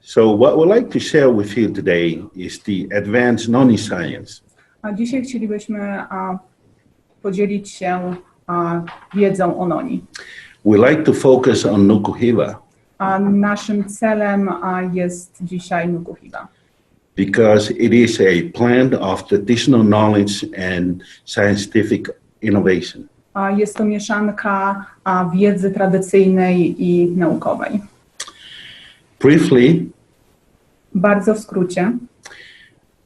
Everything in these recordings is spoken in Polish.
So what we'd like to share with you today is the advanced noni science. A dzisiaj chcielibyśmy podzielić się wiedzą o noni. We like to focus on Nuku Hiva A naszym celem jest dzisiaj Nuku Hiva. because it is a blend of traditional knowledge and scientific innovation. Jest to mieszanka wiedzy tradycyjnej i naukowej. Briefly, Bardzo w skrócie.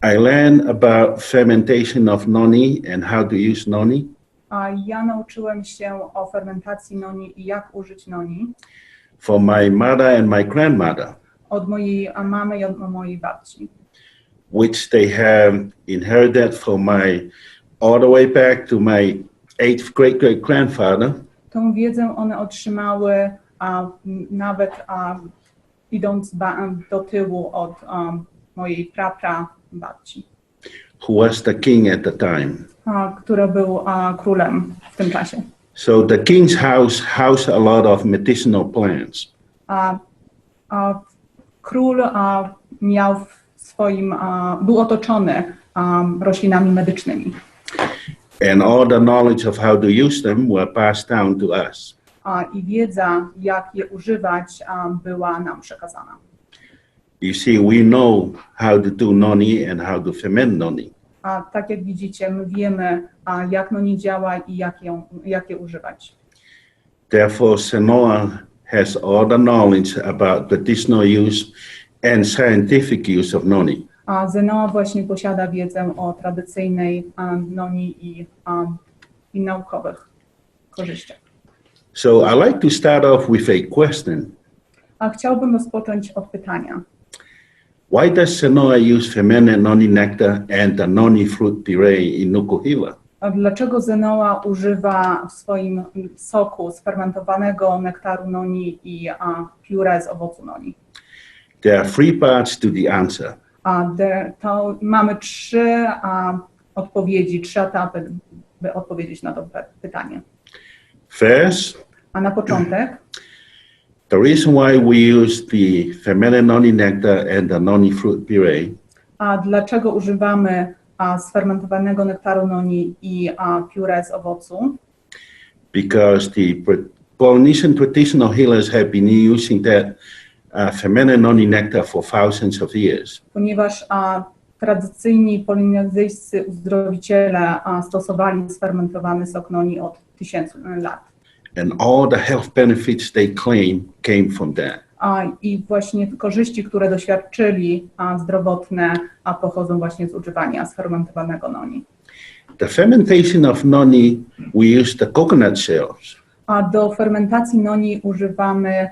I learned about fermentation of noni and how to use noni Ja nauczyłem się o fermentacji noni i jak użyć noni from my mother and my grandmother, od mojej mamy i od mojej babci, which they have inherited from my all the way back to my 8th great-great-grandfather. Tą wiedzę one otrzymały nawet idąc do tyłu od mojej babci, Who was the king at the time. który był królem w tym czasie. So the king's house housed a lot of medicinal plants. Król miał w swoim, był otoczony roślinami medycznymi. And all the knowledge of how to use them were passed down to us. I wiedza, jak je używać, była nam przekazana. You see, we know how to do noni and how to ferment noni. Tak jak widzicie, my wiemy, jak noni działa i jak je używać. Therefore, Sanoa has all the knowledge about traditional use and scientific use of noni. Zenoa właśnie posiada wiedzę o tradycyjnej noni i naukowych korzyściach. So I like to start off with a question. Chciałbym rozpocząć od pytania. Why does Sanoa use fermented noni nectar and the noni fruit puree in Nuku Hiva? Dlaczego Zenoa używa w swoim soku sfermentowanego nektaru noni i pióre z owocu noni? There are three parts to the answer. Mamy trzy odpowiedzi, trzy etapy, by odpowiedzieć na to pytanie. First, Na początek, the reason why we use the fermented noni nectar and the noni fruit puree dlaczego używamy sfermentowanego nektaru noni i pióre z owocu? because the Polynesian traditional healers have been using that fermented noni nectar for thousands of years. Ponieważ tradycyjni polinezyjscy uzdrowiciele stosowali sfermentowany sok noni od 1000 lat. And all the health benefits they claim came from that. I właśnie korzyści, które doświadczyli zdrowotne, pochodzą właśnie z używania sfermentowanego noni. The fermentation of noni, we use the coconut shells. Do fermentacji noni używamy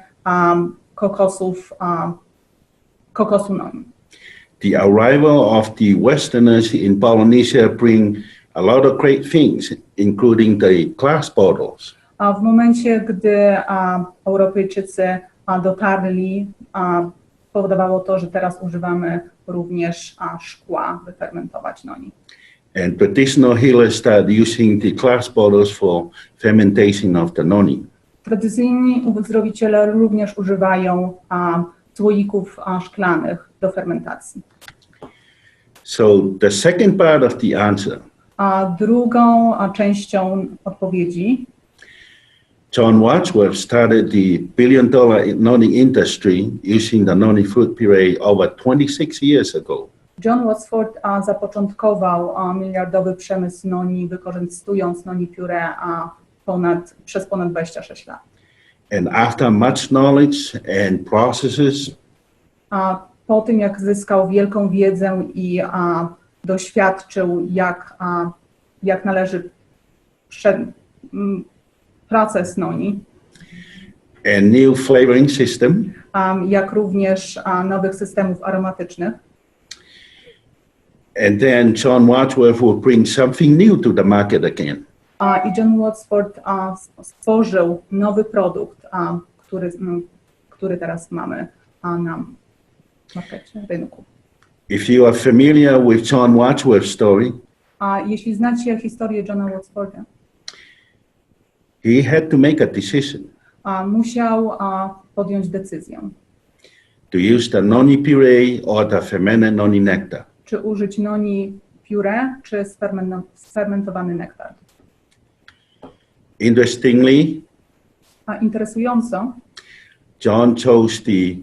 kokosu noni. The arrival of the Westerners in Polynesia bring a lot of great things, including the glass bottles. W momencie, gdy Europejczycy dotarli, powodowało to, że teraz używamy również szkła, by fermentować noni. And traditional healers start using the glass bottles for fermentation of the noni. Tradycyjni uzdrowiciele również używają słoików szklanych do fermentacji. So the second part of the answer, Drugą częścią odpowiedzi, John Wadsworth started the billion-dollar noni industry using the noni fruit puree over 26 years ago. John Wadsworth zapoczątkował miliardowy przemysł noni, wykorzystując noni pióre przez ponad 26 lat. And after much knowledge and processes, Po tym, jak zyskał wielką wiedzę i doświadczył, jak należy proces noni, and new flavoring system, jak również nowych systemów aromatycznych. and then John Wadsworth will bring something new to the market again. I John Wadsworth stworzył nowy produkt, który teraz mamy na markecie, rynku. If you are familiar with John Wadsworth's story, Jeśli znacie historię Johna Wadswortha, he had to make a decision. Musiał podjąć decyzję. to use the noni puree or the fermented noni nectar. Czy użyć noni puree, czy sfermentowany nektar? Interestingly, A interesująco, John chose the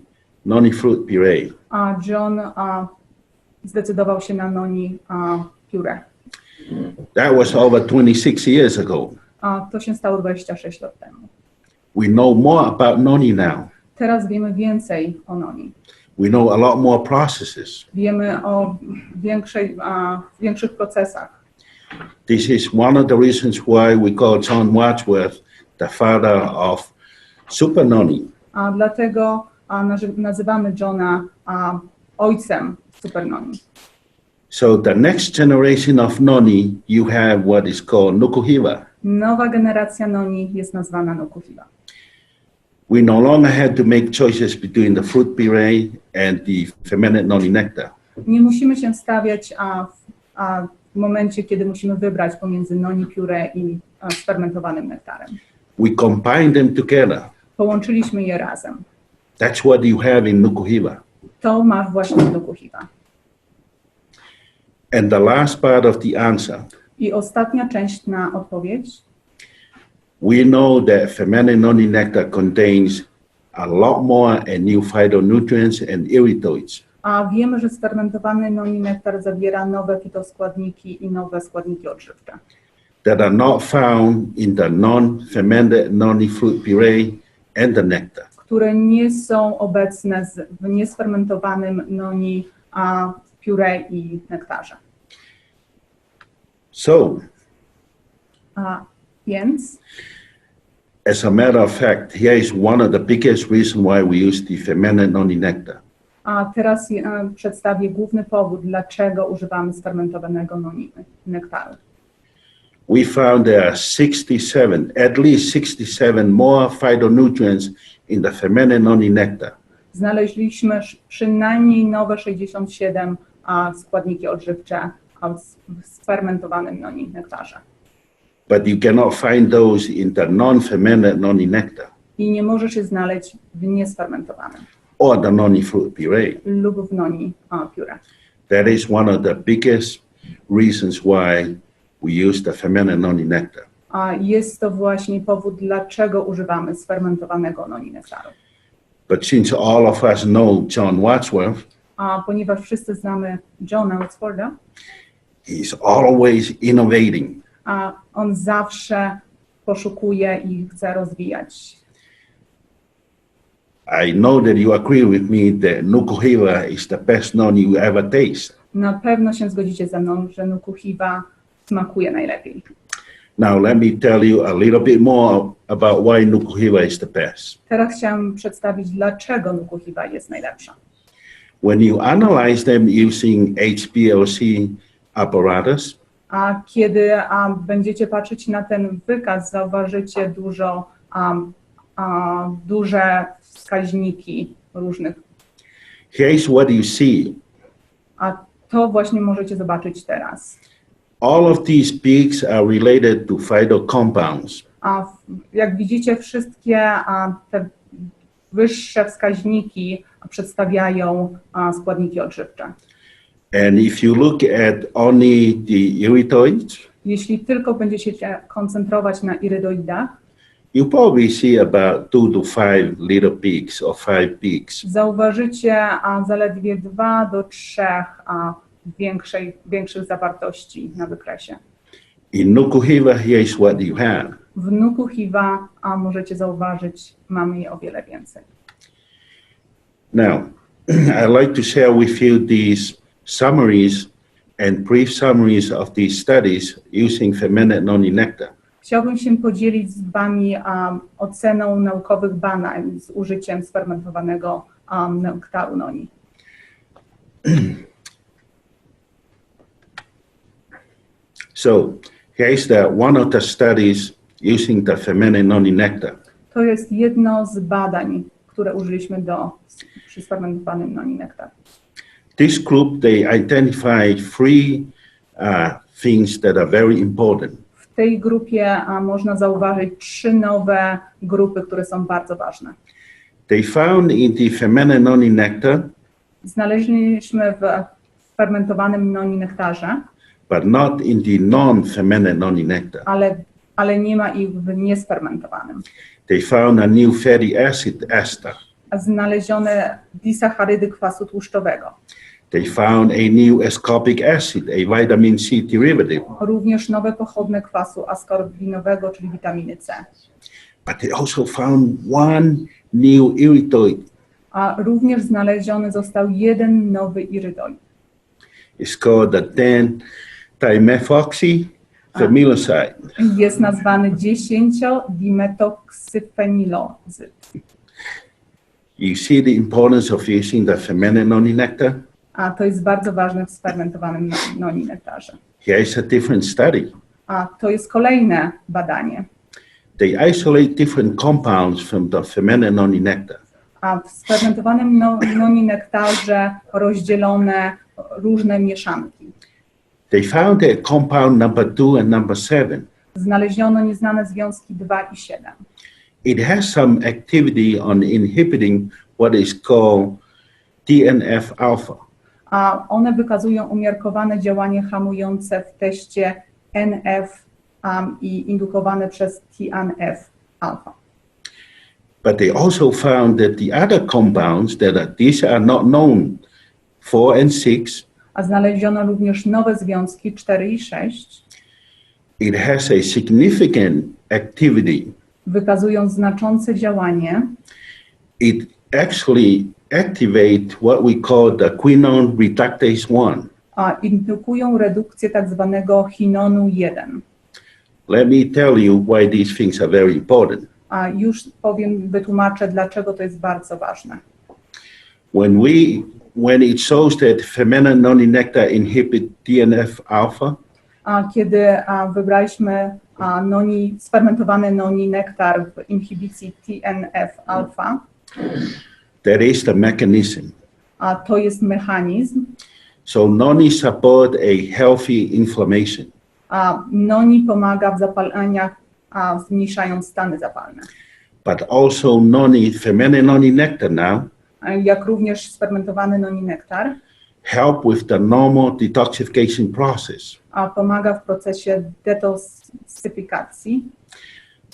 noni fruit puree. a John zdecydował się na noni puree. That was over 26 years ago. A to się stało 26 lat temu. We know more about noni now. Teraz wiemy więcej o noni. We know a lot more processes. Wiemy o większych procesach. This is one of the reasons why we call John Wadsworth the father of super noni. A dlatego nazywamy Johna ojcem super noni. So the next generation of noni, you have what is called Nuku Hiva. Nowa generacja noni jest nazwana Nuku Hiva. We no longer have to make choices between the fruit puree and the fermented noni nectar. Nie musimy się stawiać w momencie, kiedy musimy wybrać pomiędzy noni puree i sfermentowanym nektarem. We combine them together. Połączyliśmy je razem. That's what you have in Nuku Hiva. To masz właśnie w Nuku Hiva. And the last part of the answer. I ostatnia część na odpowiedź. We know that fermented noni nectar contains a lot more and new phytonutrients and erythroids. A wiemy, że sfermentowany noni nektar zawiera nowe fitoskładniki i nowe składniki odżywcze, that are not found in the non-fermented noni fruit puree and the nectar. które nie są obecne w niesfermentowanym noni puree i nektarze. So, Więc, as a matter of fact, here is one of the biggest reasons why we use the fermented noni nectar. a teraz przedstawię główny powód, dlaczego używamy sfermentowanego noni nektaru. We found there are 67, at least 67 more phytonutrients in the fermented noni nectar. Znaleźliśmy przynajmniej nowe 67 składniki odżywcze w sfermentowanym noni nektarze. But you cannot find those in the non-fermented noni nectar I nie możesz je znaleźć w niesfermentowanym or the noni fruit puree. lub w noni puree. That is one of the biggest reasons why we use the fermented noni nectar. A jest to właśnie powód, dlaczego używamy sfermentowanego noni nektaru. But since all of us know John Wadsworth, A ponieważ wszyscy znamy Johna Wadswortha, he's always innovating. a on zawsze poszukuje i chce rozwijać. I know that you agree with me that Nuku Hiva is the best noni you ever taste. Na pewno się zgodzicie ze mną, że Nuku Hiva smakuje najlepiej. Now let me tell you a little bit more about why Nuku Hiva is the best. Teraz chciałam przedstawić, dlaczego Nuku Hiva jest najlepsza. When you analyze them using HPLC apparatus, A kiedy będziecie patrzeć na ten wykaz, zauważycie duże wskaźniki różnych. here's what you see. A to właśnie możecie zobaczyć teraz. All of these peaks are related to phytocompounds. A jak widzicie, wszystkie te wyższe wskaźniki przedstawiają składniki odżywcze. And if you look at only the erythroids, Jeśli tylko będziecie się koncentrować na irydoidach, you probably see about 2 to 5 little peaks or 5 peaks. zauważycie zaledwie 2 do 3 większych zawartości na wykresie. In Nuku Hiva, here's what you have. W Nuku Hiva możecie zauważyć, mamy je o wiele więcej. Now, I'd like to share with you these summaries and brief summaries of these studies using fermented noni nectar. Chciałbym się podzielić z Wami oceną naukowych badań z użyciem sfermentowanego nektaru noni. So, here's one of the studies using the fermented noni nectar. To jest jedno z badań, które użyliśmy przy sfermentowanym noni nektar. This group, they identified 3 things that are very important. W tej grupie można zauważyć 3 nowe grupy, które są bardzo ważne. They found in the fermented noni nectar, Znaleźliśmy w fermentowanym noni nektarze, but not in the non-fermented noni nectar. ale nie ma ich w niesfermentowanym. They found a new fatty acid ester. Znalezione disacharydy kwasu tłuszczowego. They found a new ascorbic acid, a vitamin C derivative. Również nowe pochodne kwasu askorbinowego, czyli witaminy C. But they also found one new erythroid. A również znaleziony został jeden nowy irydoid. It's called the 10-dimethoxyfamiloside. Jest nazwany 10-dimetoksyfenilozyd. You see the importance of using the fermented noni nectar? A to jest bardzo ważne w sfermentowanym noni nektarze. Here's a different study. A to jest kolejne badanie. They isolate different compounds from the fermented noni nectar. A w sfermentowanym noni nektarze rozdzielone różne mieszanki. They found that compound number 2 and number 7. Znaleziono nieznane związki 2 i 7. It has some activity on inhibiting what is called TNF-alpha. A one wykazują umiarkowane działanie hamujące w teście NF i indukowane przez TNF-alpha. But they also found that the other compounds these are not known, 4 and 6, A znaleziono również nowe związki 4 i 6, it has a significant activity. wykazują znaczące działanie. It actually activates what we call the quinone reductase 1. A indukują redukcję tak zwanego chinonu 1. Let me tell you why these things are very important. A już wytłumaczę, dlaczego to jest bardzo ważne. When it shows that fermented noni nectar inhibit TNF-alpha, A kiedy wybraliśmy sfermentowany noni nektar w inhibicji TNF-alfa, that is the mechanism. a to jest mechanizm, So noni support a healthy inflammation. a noni pomaga w zapaleniach, zmniejszając stany zapalne. But also fermented noni nectar now Jak również sfermentowany noni nektar, help with the normal detoxification process, a pomaga w procesie detoksyfikacji,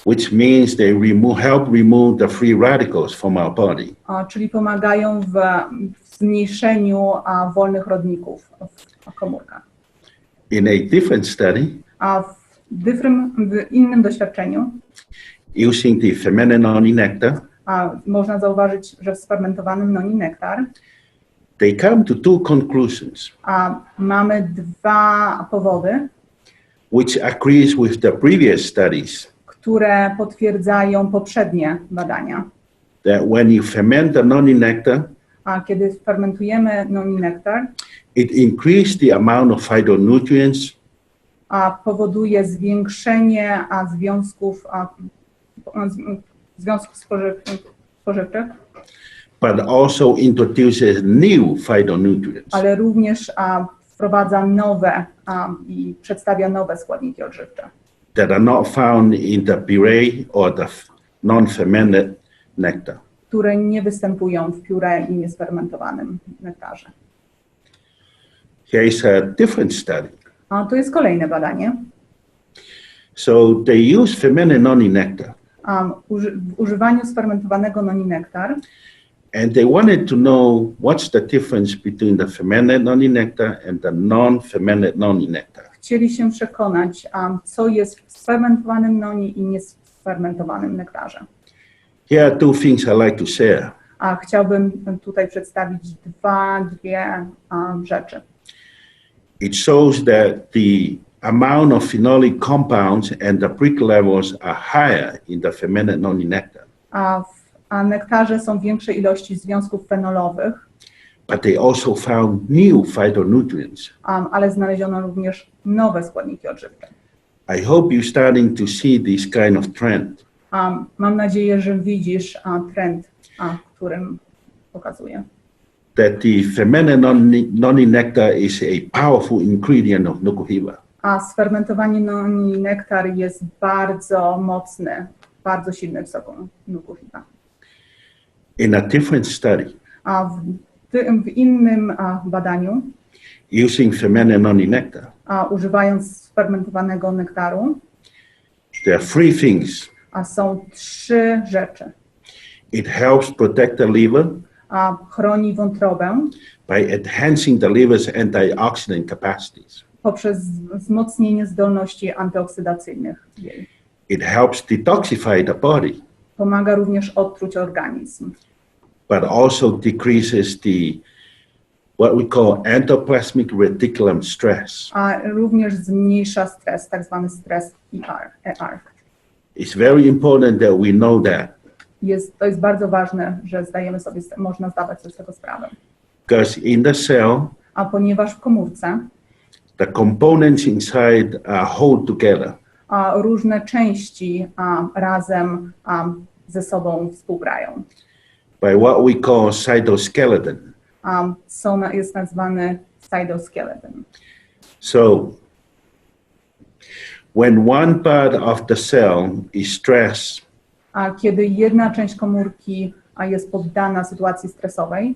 which means they help remove the free radicals from our body. Czyli pomagają w zmniejszeniu wolnych rodników w komórkach. In a different study, A w innym doświadczeniu using the fermented noni nectar, można zauważyć, że w sfermentowanym noni nektar they come to two conclusions, mamy dwa powody, which agrees with the previous studies, które potwierdzają poprzednie badania. that when you ferment the noni nectar, A kiedy fermentujemy noni nektar, it increases the amount of phytonutrients, powoduje zwiększenie związków spożywczych, but also introduces new phytonutrients ale również wprowadza nowe i przedstawia nowe składniki odżywcze, that are not found in the puree or the non-fermented nectar. które nie występują w pióre i niesfermentowanym nektarze. Here is a different study. A to jest kolejne badanie. So they use fermented noni nectar, W używaniu sfermentowanego noni nektar, and they wanted to know what's the difference between the fermented noni nectar and the non-fermented noni nectar. chcieli się przekonać, co jest w sfermentowanym noni i niesfermentowanym nektarze. Here are two things I like to share. A chciałbym tutaj przedstawić dwie rzeczy. It shows that the amount of phenolic compounds and the prick levels are higher in the fermented noni nectar. A nektarze są większe ilości związków fenolowych, But they also found new phytonutrients. ale znaleziono również nowe składniki odżywcze. I hope you're starting to see this kind of trend. Mam nadzieję, że widzisz trend, którym pokazuję. That the fermented noni nectar is a powerful ingredient of Nuku Hiva. A sfermentowany noni nektar jest bardzo mocny, bardzo silny w soku Nuku Hiva. In a different study, A w innym badaniu, using fermented noni nectar, używając sfermentowanego nektaru, there are three things. są 3 rzeczy. It helps protect the liver Chroni wątrobę by enhancing the liver's antioxidant capacities. poprzez wzmocnienie zdolności antyoksydacyjnych jej. It helps detoxify the body, Pomaga również odtruć organizm, but also decreases what we call endoplasmic reticulum stress. a również zmniejsza stres, tak zwany stres ER. It's very important that we know that, To jest bardzo ważne, że można zdawać sobie z tego sprawę. because in the cell, A ponieważ w komórce the components inside hold together. różne części razem ze sobą współgrają. By what we call cytoskeleton. Jest nazwany cytoskeleton. So, when one part of the cell is stressed, A kiedy jedna część komórki jest poddana sytuacji stresowej,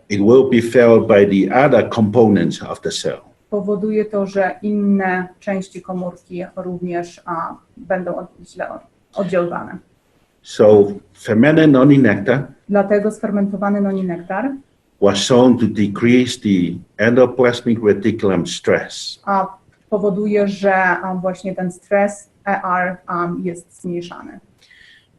it will be felt by the other components of the cell. powoduje to, że inne części komórki również będą źle oddziaływane. So, fermented noni nectar Dlatego sfermentowany noni nektar was shown to decrease the endoplasmic reticulum stress. powoduje, że właśnie ten stres ER jest zmniejszany.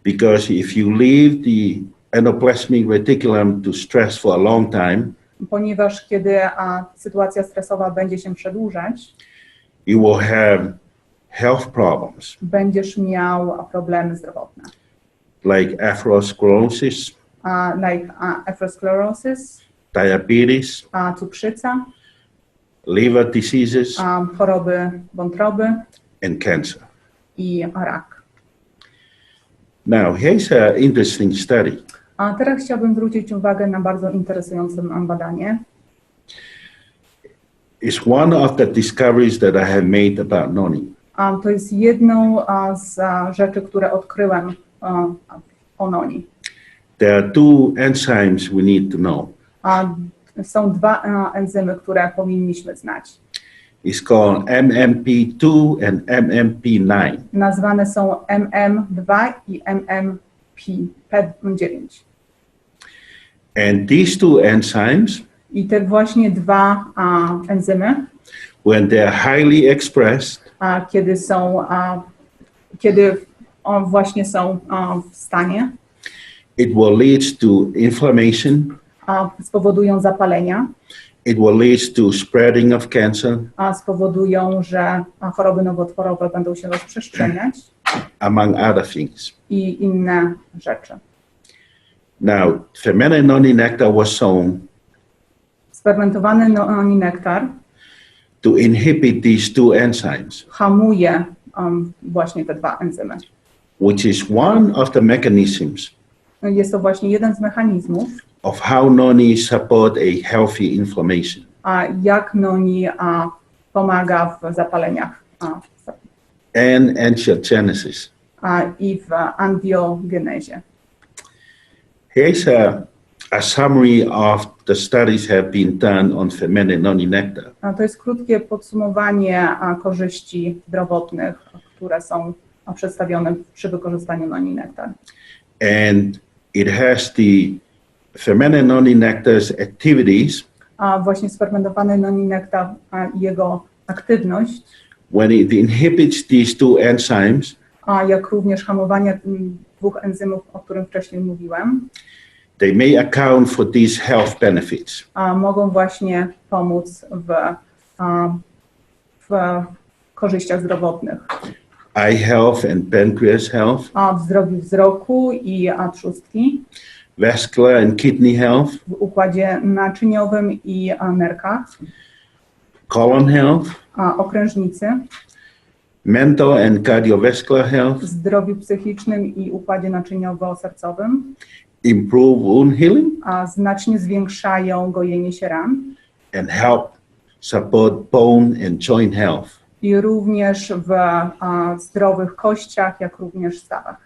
Because if you leave the endoplasmic reticulum to stress for a long time, Ponieważ kiedy sytuacja stresowa będzie się przedłużać, you will have health problems będziesz miał problemy zdrowotne, like atherosclerosis, atherosclerosis, diabetes, cukrzyca, liver diseases, choroby wątroby and cancer. i rak. Now, here's an interesting study. A teraz chciałbym zwrócić uwagę na bardzo interesujące badanie. It's one of the discoveries that I have made about noni. To jest jedną z rzeczy, które odkryłem o noni. There are two enzymes we need to know. Są 2 enzymy, które powinniśmy znać. It's called MMP2 and MMP9. Nazwane są MM2 i MMP9. And these two enzymes, I te właśnie 2 enzymy, when they're highly expressed, kiedy właśnie są w stanie, it will lead to inflammation, spowodują zapalenia, it will lead to spreading of cancer, spowodują, że choroby nowotworowe będą się rozprzestrzeniać among other things. i inne rzeczy. Now, fermented noni nectar was shown Sfermentowany noni nektar to inhibit these two enzymes, hamuje właśnie te 2 enzymy. which is one of the mechanisms Jest to właśnie jeden z mechanizmów, of how noni support a healthy inflammation. Jak noni pomaga w zapaleniach And angiogenesis. I w angiogenezie. Here's a summary of the studies have been done on fermented noni nectar. To jest krótkie podsumowanie korzyści zdrowotnych, które są przedstawione przy wykorzystaniu noni nektar. And it has the fermented noni nectar's activities Właśnie sfermentowany noni nektar i jego aktywność, when it inhibits these two enzymes, jak również hamowanie 2 enzymów, o którym wcześniej mówiłem, they may account for these health benefits. Mogą właśnie pomóc w korzyściach zdrowotnych. Eye health and pancreas health, W zdrowiu wzroku i trzustki, vascular and kidney health, w układzie naczyniowym i nerkach, colon health, okrężnicy, mental and cardiovascular health, zdrowiu psychicznym i układzie naczyniowo-sercowym, improve wound healing, znacznie zwiększają gojenie się ran and help support bone and joint health. i również w zdrowych kościach, jak również stawach.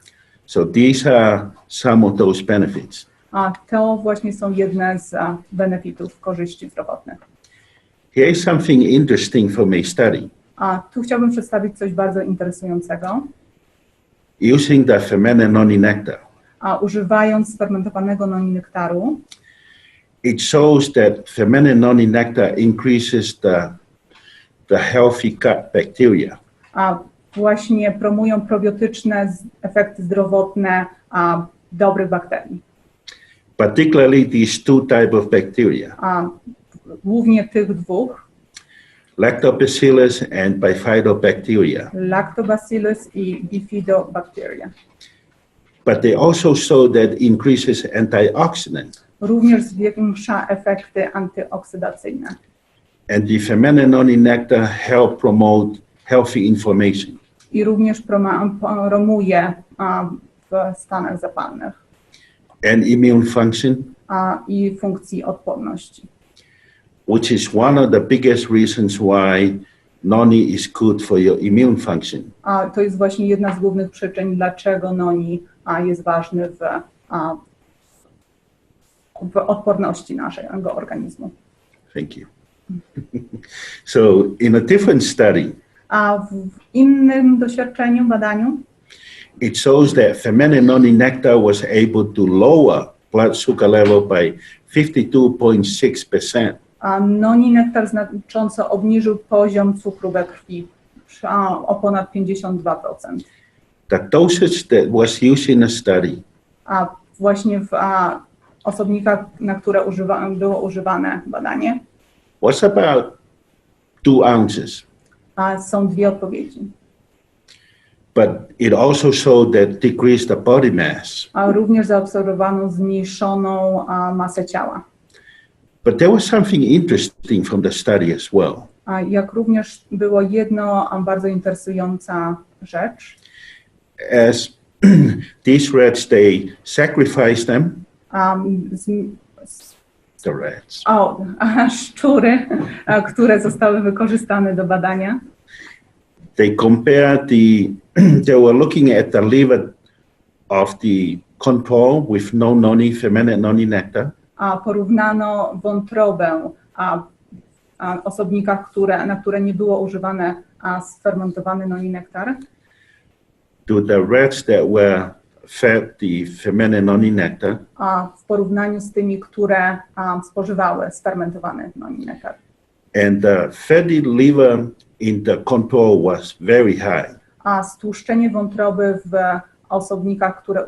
So these are some of those benefits. A to właśnie są jedne z benefitów, korzyści zdrowotnych. Here is something interesting from a study. A tu chciałbym przedstawić coś bardzo interesującego. Using the fermented noni nectar, A używając sfermentowanego noni nektaru, it shows that fermented noni nectar increases the healthy gut bacteria. a właśnie promują probiotyczne efekty zdrowotne dobrych bakterii. Particularly these two types of bacteria, A głównie tych dwóch, Lactobacillus and Bifidobacteria. Lactobacillus i Bifidobacteria. But they also show that increases antioxidant. Również zwiększa efekty antyoksydacyjne. And the fermented noni nectar help promote healthy inflammation. I również promuje w stanach zapalnych And immune function, i funkcji odporności. which is one of the biggest reasons why noni is good for your immune function. A to jest właśnie jedna z głównych przyczyn, dlaczego noni jest ważny w odporności naszego organizmu. Thank you. So in a different study, A w innym doświadczeniu, badaniu, it shows that fermented noni nectar was able to lower blood sugar level by 52.6%. a noni nektar znacząco obniżył poziom cukru we krwi o ponad 52%. The dosage that was used in the study A właśnie w osobnikach, na które było używane badanie, was about 2 ounces. Są dwie odpowiedzi. But it also showed that decreased the body mass. A również zaobserwowano zmniejszoną masę ciała. But there was something interesting from the study as well. A jak również było jedno bardzo interesująca rzecz. As these rats, they sacrificed them, the rats, Szczury, które zostały wykorzystane do badania. they compared they were looking at the liver of the control with no noni, fermented noni nectar, A porównano wątrobę w osobnikach, na które nie było używane sfermentowany noni nektar, to the rats that were fed the fermented noni nectar, a w porównaniu z tymi, które spożywały sfermentowany noni nektar. and the fatty liver in the control was very high. A stłuszczenie wątroby w osobnikach, które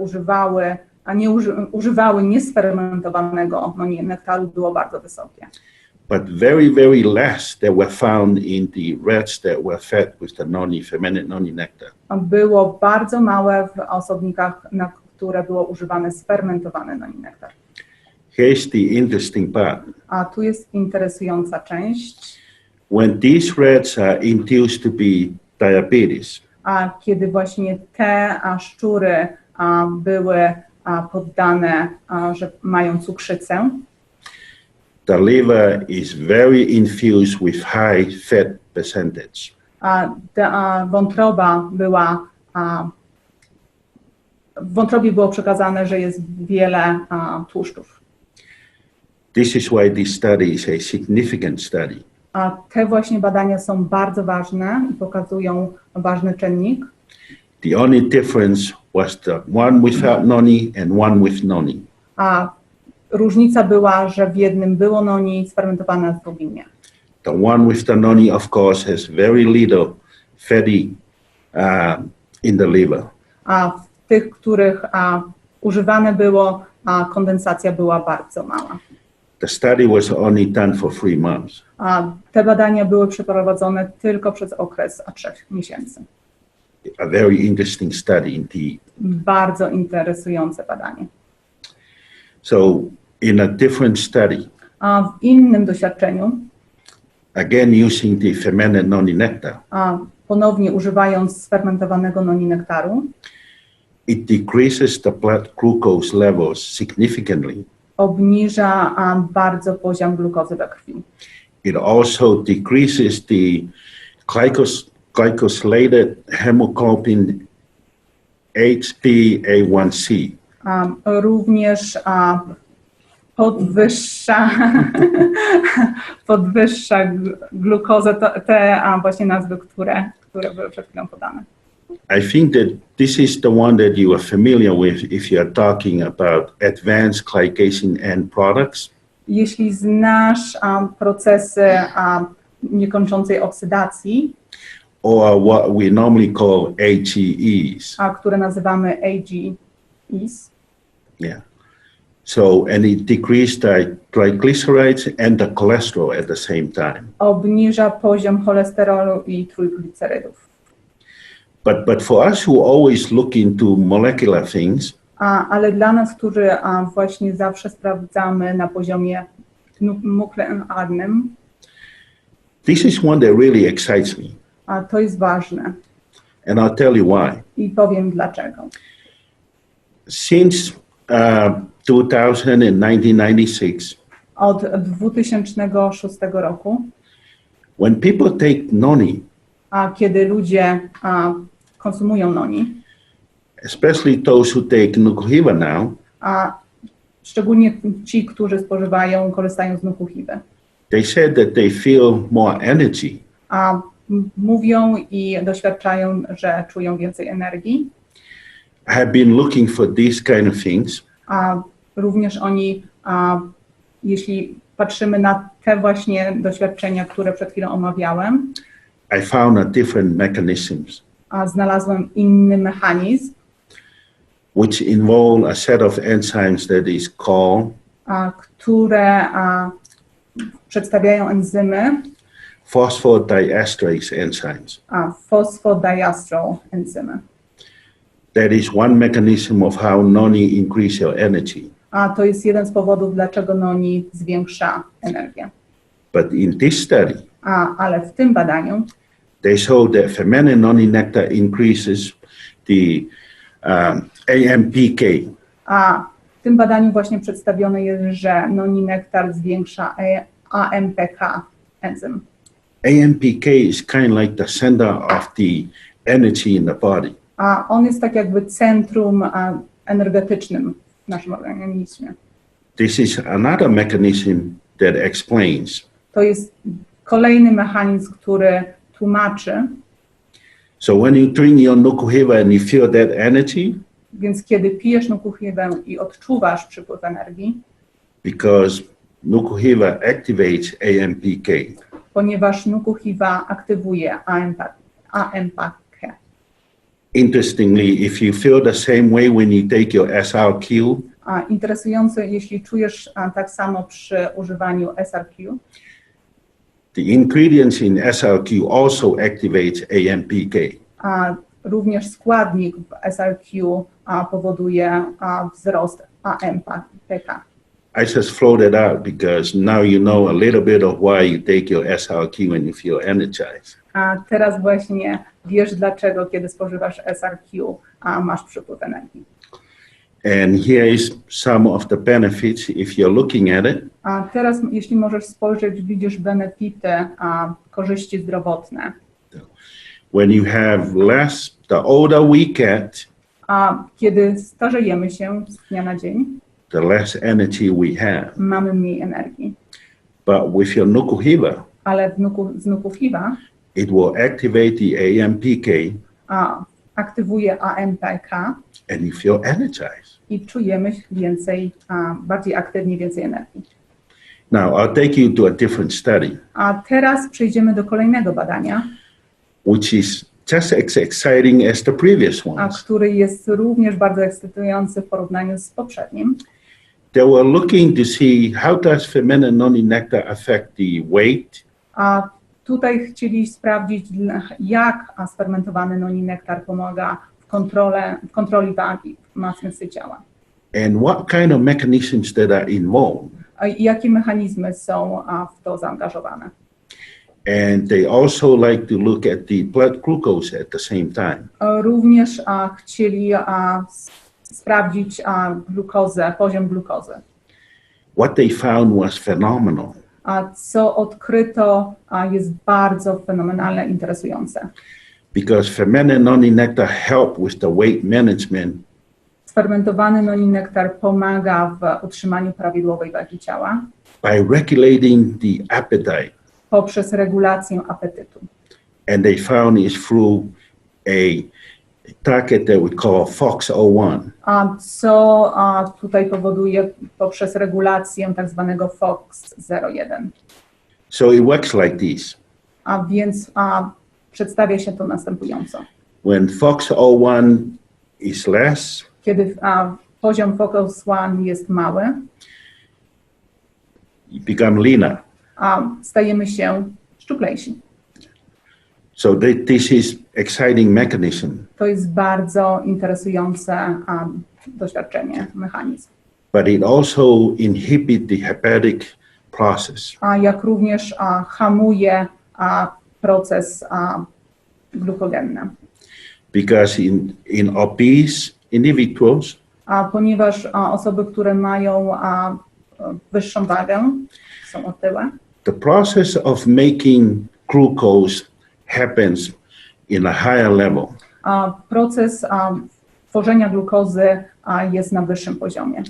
używały niesfermentowanego noni nektaru, było bardzo wysokie. But very, very less that were found in the rats that were fed with the noni, fermented noni nectar. Było bardzo małe w osobnikach, na które było używane sfermentowany noni nektar. Here's the interesting part. A tu jest interesująca część. When these rats are induced to be diabetes, A kiedy właśnie te szczury były poddane, że mają cukrzycę, the liver is very infused with high fat percentage. W wątrobie było przekazane, że jest wiele tłuszczów. This is why this study is a significant study. A te właśnie badania są bardzo ważne i pokazują ważny czynnik. The only difference was the one without noni and one with noni. A różnica była, że w jednym było noni sfermentowane, a w drugim nie. The one with the noni, of course, has very little fatty in the liver. A w tych, których używane było, kondensacja była bardzo mała. The study was only done for 3 months. A te badania były przeprowadzone tylko przez okres 3 miesięcy. A very interesting study indeed. Bardzo interesujące badanie. So in a different study, A w innym doświadczeniu, again using the fermented noni nectar, ponownie używając sfermentowanego noni nektaru, it decreases the blood glucose levels significantly. obniża bardzo poziom glukozy we krwi. It also decreases the glycosylated hemoglobin HbA1c. Również podwyższa glukozę, te właśnie nazwy, które były przed chwilą podane. I think that this is the one that you are familiar with if you are talking about advanced glycation end products. Jeśli znasz procesy niekończącej oksydacji, or what we normally call AGEs. Które nazywamy AGEs. Yeah. So, and it decreases the triglycerides and the cholesterol at the same time. Obniża poziom cholesterolu i trójglicerydów. But for us who always look into molecular things, ale dla nas, którzy właśnie zawsze sprawdzamy na poziomie nuklearnym, this is one that really excites me. To jest ważne. And I'll tell you why. I powiem dlaczego. Since 2000 and 1996, od 2006 roku, when people take noni, kiedy ludzie konsumują noni, especially those who take Nuku Hiva now, szczególnie ci, którzy korzystają z Nuku Hiwy, they said that they feel more energy. Mówią i doświadczają, że czują więcej energii. I have been looking for these kind of things. Również oni, jeśli patrzymy na te właśnie doświadczenia, które przed chwilą omawiałem, I found a different mechanisms. Znalazłem inny mechanizm, which involve a set of enzymes that is called które przedstawiają enzymy phosphodiesterase enzymes. Phosphodiesterase enzymy. That is one mechanism of how noni increase your energy. To jest jeden z powodów, dlaczego noni zwiększa energię. But in this study, ale w tym badaniu they show that fermented noni nectar increases the AMPK. W tym badaniu właśnie przedstawione jest, że noni nektar zwiększa AMPK enzym. AMPK is kind of like the center of the energy in the body. On jest tak jakby centrum energetycznym w naszym organizmie. This is another mechanism that explains. To jest kolejny mechanizm, który tłumaczy. So when you drink your Nuku Hiva and you feel that energy, więc kiedy pijesz Nuku Hivę i odczuwasz przypływ energii, because Nuku Hiva activates AMPK. Ponieważ Nuku Hiva aktywuje AMPK. Interestingly, if you feel the same way when you take your SRQ, interesujące, jeśli czujesz tak samo przy używaniu SRQ, the ingredients in SRQ also activates AMPK. Również składnik w SRQ powoduje wzrost AMPK. I just floated out because now you know a little bit of why you take your SRQ when you feel energized. Teraz właśnie wiesz, dlaczego, kiedy spożywasz SRQ, masz przypływ energii. And here is some of the benefits if you're looking at it. Teraz, jeśli możesz spojrzeć, widzisz benefity, korzyści zdrowotne. When you have less, the older we get, kiedy starzejemy się z dnia na dzień, the less energy we have. Mamy mniej energii. But with your Nuku Hiva, ale z Nuku Hiva, it will activate the AMPK. Aktywuje AMPK. And you feel energized. I czujemy więcej, bardziej aktywnie, więcej energii. Now I'll take you to a different study. A teraz przejdziemy do kolejnego badania, which is just as exciting as the previous ones. Który jest również bardzo ekscytujący w porównaniu z poprzednim. They were looking to see how does fermented noni nectar affect the weight. A tutaj chcieli sprawdzić, jak sfermentowany noni nektar pomaga w kontroli wagi, masy ciała. And what kind of mechanisms that are involved. I jakie mechanizmy są w to zaangażowane. And they also like to look at the blood glucose at the same time. Również chcieli sprawdzić poziom glukozy. What they found was phenomenal. Co odkryto jest bardzo fenomenalne, interesujące. Because fermented noni nectar help with the weight management. Sfermentowany noni nektar pomaga w utrzymaniu prawidłowej wagi ciała by regulating the appetite. poprzez regulację apetytu. And they found it through a target that we call FOX01. Co tutaj powoduje poprzez regulację tak zwanego FOX01. So it works like this. A więc przedstawia się to następująco. When FOX01 is less, Kiedy poziom FOX1 jest mały, you become leaner. stajemy się szczuplejsi. So this is exciting mechanism. To jest bardzo interesujące doświadczenie, mechanizm. But it also inhibits the hepatic process. Jak również hamuje proces glukogenny. Because in obese individuals, Ponieważ osoby, które mają wyższą wagę, są otyłe, the process of making glucose happens in a higher level. Proces tworzenia glukozy jest na wyższym poziomie.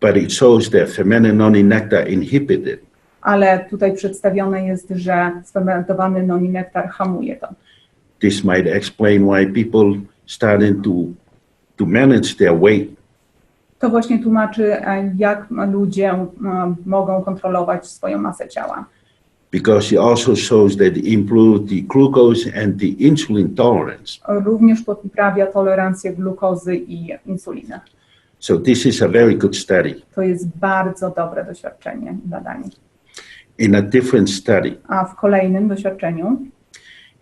But it shows that fermented noni nectar inhibited it. Ale tutaj przedstawione jest, że sfermentowany noni nektar hamuje to. This might explain why people starting to manage their weight. To właśnie tłumaczy, jak ludzie mogą kontrolować swoją masę ciała. Because it also shows that it improves the glucose and the insulin tolerance. Również poprawia tolerancję glukozy i insuliny. So this is a very good study. To jest bardzo dobre doświadczenie i badanie. In a different study, A w kolejnym doświadczeniu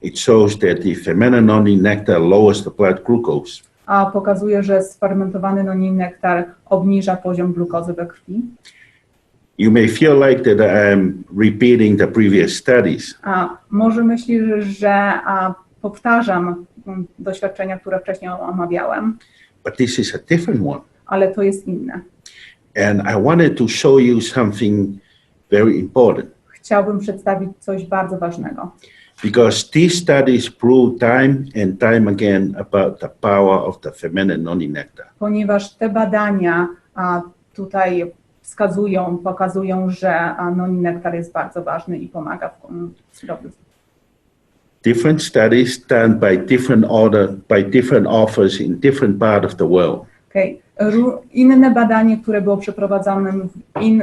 it shows that the fermented noni nectar lowers the blood glucose. Pokazuje, że sfermentowany noni nektar obniża poziom glukozy we krwi. You may feel like that I'm repeating the previous studies, Może myślisz, że powtarzam doświadczenia, które wcześniej omawiałem, but this is a different one. ale to jest inne. And I wanted to show you something very important. Chciałbym przedstawić coś bardzo ważnego. Because these studies prove time and time again about the power of the fermented noni nectar. Ponieważ te badania tutaj pokazują, że noni nektar jest bardzo ważny i pomaga w zdrowiu. Different studies done by different authors in different part of the world. Okay. Inne badanie, które było przeprowadzone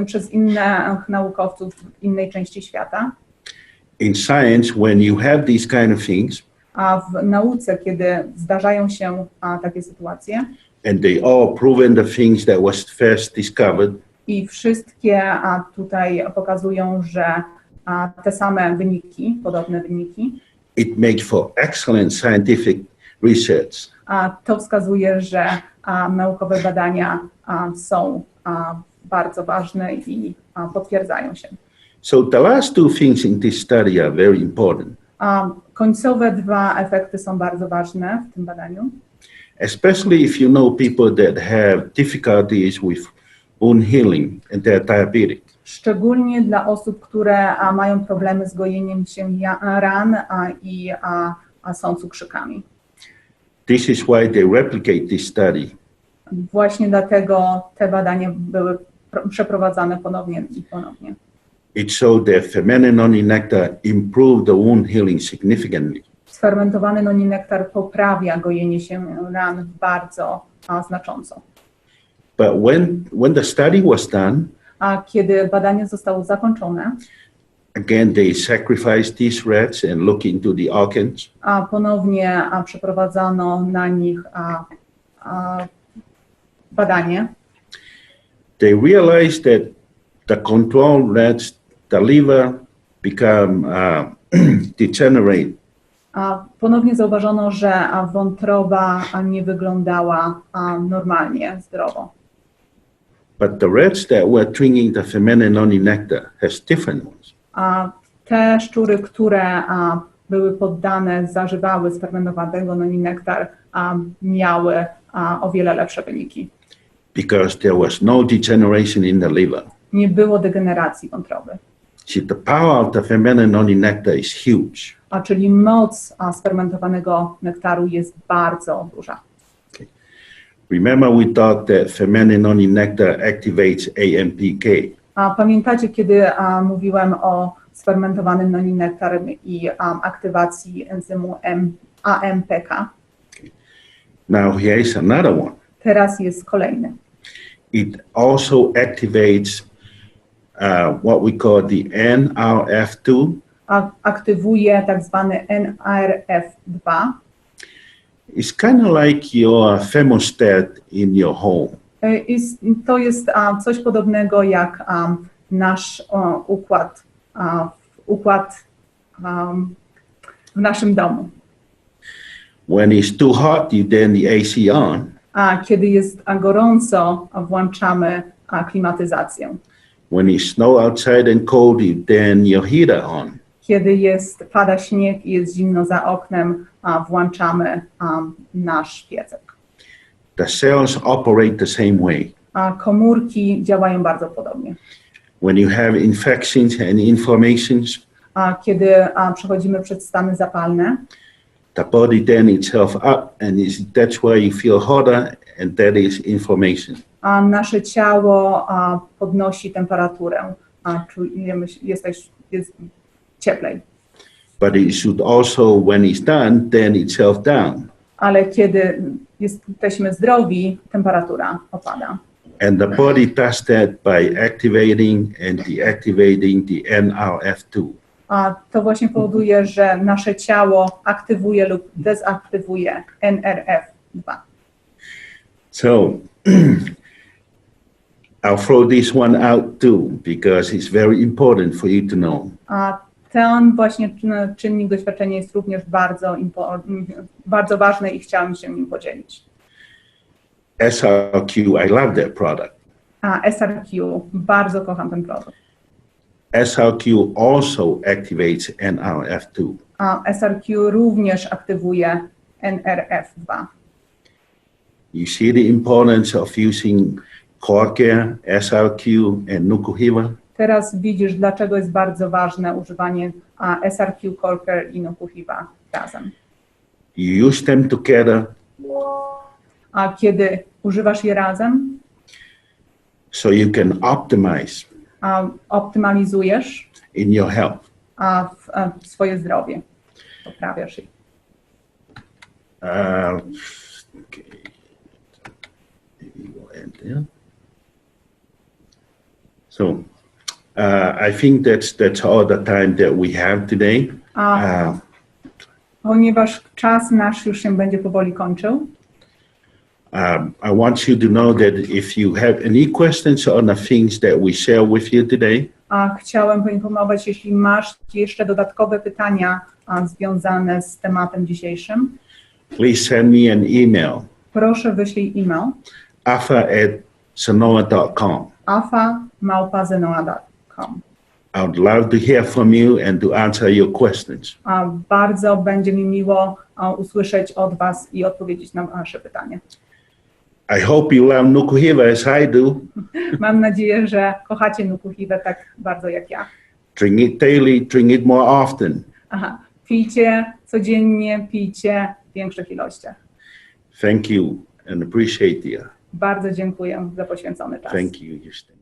przez innych naukowców w innej części świata. In science, when you have these kind of things, A w nauce, kiedy zdarzają się takie sytuacje and they all proven the things that was first discovered, i wszystkie tutaj pokazują, że te same wyniki, podobne wyniki, it makes for excellent scientific research. to wskazuje, że naukowe badania są bardzo ważne i potwierdzają się. So the last two things in this study are very important, Końcowe dwa efekty są bardzo ważne w tym badaniu. especially if you know people that have difficulties with wound healing and they're diabetic. Szczególnie dla osób, które mają problemy z gojeniem się ran i są cukrzykami. This is why they replicate this study. Właśnie dlatego te badania były przeprowadzane ponownie i ponownie. It showed that fermented noni nectar improved the wound healing significantly. Sfermentowany noni nektar poprawia gojenie się ran bardzo znacząco. But when the study was done, A kiedy badanie zostało zakończone, again they sacrificed these rats and looked into the organs. a ponownie przeprowadzano na nich badanie, They realized that the control rats, the liver become degenerate. ponownie zauważono, że wątroba nie wyglądała normalnie, zdrowo. But the rats that were drinking the fermented noni nectar has different ones. A te szczury, które były poddane, zażywały sfermentowanego noni nektar, miały o wiele lepsze wyniki. Because there was no degeneration in the liver. Nie było degeneracji wątroby. See, the power of the fermented noni nectar is huge. Czyli moc sfermentowanego nektaru jest bardzo duża. Remember we thought that fermented noni nectar activates AMPK. A pamiętacie, kiedy mówiłem o sfermentowanym noni nektarem i aktywacji enzymu AMPK? Now here's another one. Teraz jest kolejny. It also activates what we call the NRF2. Aktywuje tak zwany NRF2. It's kind of like your thermostat in your home. To jest coś podobnego jak nasz układ w naszym domu. When it's too hot, you turn the AC on. A kiedy jest gorąco, włączamy klimatyzację. When it's snow outside and cold, you turn your heater on. Kiedy pada śnieg i jest zimno za oknem, włączamy nasz piecek. The cells operate the same way. A komórki działają bardzo podobnie. When you have infections and inflammations, A kiedy przechodzimy przez stany zapalne, the body turns itself up, and that's why you feel hotter, and that is inflammation. a nasze ciało podnosi temperaturę, czujemy, jest cieplej. But it should also, when it's done, turn itself down. Ale kiedy jesteśmy zdrowi, temperatura opada. And the body does that by activating and deactivating the NRF2. A to właśnie powoduje, że nasze ciało aktywuje lub dezaktywuje NRF2. So I'll throw this one out too, because it's very important for you to know. A ten właśnie czynnik doświadczenia jest również bardzo ważny i chciałam się nim podzielić. SRQ, I love that product. A SRQ, bardzo kocham ten produkt. SRQ also activates NRF2. A SRQ również aktywuje NRF2. You see the importance of using Corker, SRQ, and Nuku Hiva? Teraz widzisz, dlaczego jest bardzo ważne używanie SRQ, Korker i Nuku Hiva razem. You use them together A kiedy używasz je razem, so you can optimize optymalizujesz in your health. Swoje zdrowie, poprawiasz je. Okay. We'll end there. So I think that's all the time that we have today. Ponieważ czas nasz już się będzie powoli kończył, I want you to know that if you have any questions on the things that we share with you today, chciałem poinformować, jeśli masz jeszcze dodatkowe pytania związane z tematem dzisiejszym, please send me an email. Proszę wyślij e-mail afa@sanoa.com. afa@zenoa.com. I would love to hear from you and to answer your questions. Bardzo będzie mi miło usłyszeć od Was i odpowiedzieć na Wasze pytania. I hope you love Nuku Hiva as I do. Mam nadzieję, że kochacie Nuku Hivę tak bardzo jak ja. Drink it daily, drink it more often. Pijcie codziennie, pijcie w większych ilościach. Thank you and appreciate you. Bardzo dziękuję za poświęcony czas. Thank you, Justin.